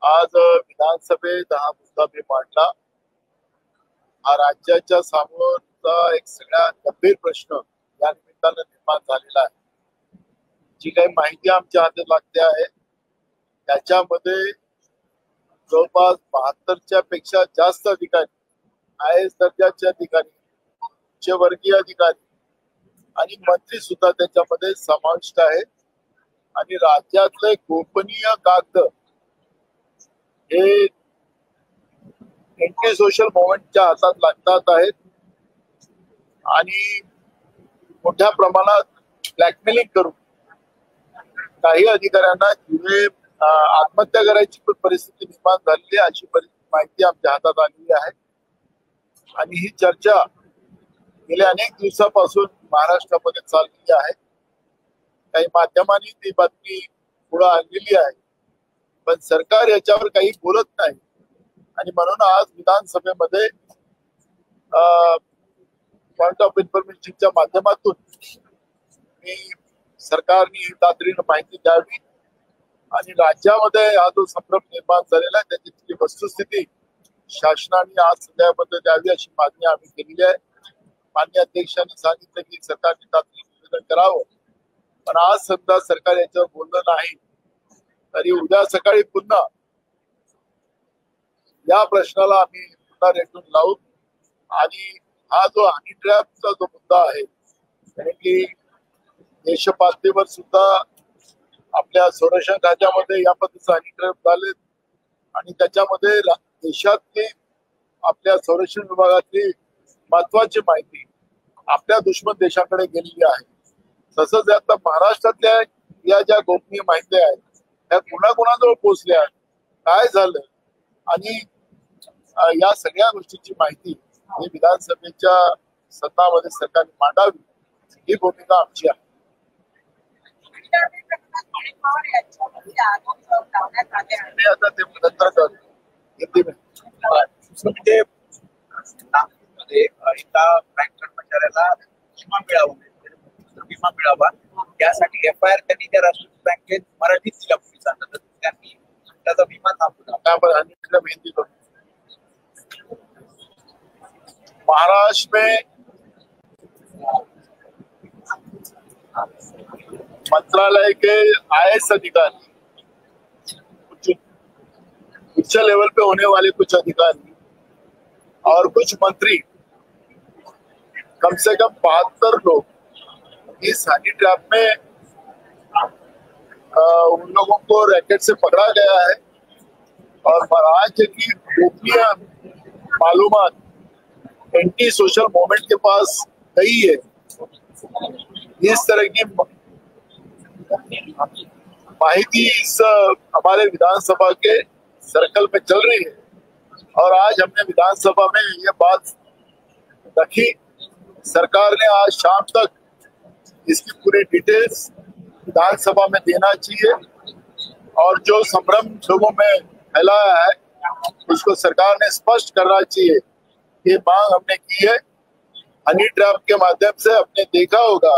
आज विधानसभेत हा मुद्दा मी मांडला। हा राज्याच्या समोरचा एक सगळ्यात गंभीर प्रश्न या निमित्तानं निर्माण झालेला आहे। जी काही माहिती आमच्या हाती लागते आहे त्याच्यामध्ये जवळपास 72च्या पेक्षा जास्त अधिकारी, IAS दर्जाचे अधिकारी, उच्चवर्गीय अधिकारी आणि मंत्री सुद्धा त्याच्यामध्ये समाविष्ट आहेत। आणि राज्यातले गोपनीय कागद हे एंटी सोशल मोव्हमेंटच्या हातात लागतात आहेत आणि मोठ्या प्रमाणात ब्लॅकमेलिंग करून काही अधिकाऱ्यांना जिथे आत्महत्या करायची परिस्थिती निर्माण झालेली आहे अशी माहिती आमच्या हातात आलेली आहे। आणि ही चर्चा गेल्या अनेक दिवसापासून महाराष्ट्रामध्ये चाललेली आहे। काही माध्यमांनी ती बातमी पुढे आणलेली आहे, पण सरकार याच्यावर काही बोलत नाही। आणि म्हणून आज विधानसभेमध्ये पॉइंट ऑफ इन्फॉर्मेशनच्या माध्यमातून मी सरकारने तातडीने माहिती द्यावी आणि राज्यामध्ये हा जो संभ्रम निर्माण झालेला आहे त्याची वस्तुस्थिती शासनाने आज सध्यामध्ये द्यावी अशी मागणी आम्ही केलेली आहे। माननीय अध्यक्षांनी सांगितलं की सरकारने तातडीने निवेदन करावं, पण आज सध्या सरकार याच्यावर बोललं नाही। तरी उद्या सकाळी पुन्हा या प्रश्नाला आम्ही पुन्हा रेटून लावू। आणि हा जो हनी ट्रॅपचा जो मुद्दा आहे कारण की देश पातळीवर सुद्धा आपल्या संरक्षण खात्यामध्ये या पद्धतीचे हनी ट्रॅप झाले आणि त्याच्यामध्ये देशातली आपल्या संरक्षण विभागातली महत्वाची माहिती आपल्या दुश्मन देशाकडे गेलेली आहे। तसंच आता महाराष्ट्रातल्या या ज्या गोपनीय माहिती आहेत त्या कुणाकुणाजवळ पोहोचल्या आहेत, काय झालं आणि या सगळ्या गोष्टीची माहिती ही विधानसभेच्या सत्तामध्ये सरकारने मांडावी ही भूमिका आमची आहे। आता ते नंतर म्हणजे नागपूरमध्ये एका बँक कर्मचाऱ्याला विमा मिळावा यासाठी FIR त्यांनी त्या राष्ट्रीय बँकेत मराठीत दिला पोलिसांना, तर त्यांनी त्याचा विमा थांबवला। महाराष्ट्र में मंत्रालय के IAS अधिकारी, उच्च लेवल पे होने वाले कुछ अधिकारी और कुछ मंत्री, कम से कम 72 लोग इस हनी ट्रैप में उन लोगों को रैकेट से पकड़ा गया है। और राज्य की गोपनीय मालूमात एंटी सोशल मूवमेंट के पास गई है। इस तरह की माहिती इस हमारे विधानसभा के सर्कल में चल रही है और आज हमने विधानसभा में ये बात रखी। सरकार ने आज शाम तक इसकी पूरी डिटेल्स विधानसभा में देना चाहिए और जो संभ्रम लोगों में फैलाया है उसको सरकार ने स्पष्ट करना चाहिए। ये मांग हमने की है। हनी ट्रैप के माध्यम से आपने देखा होगा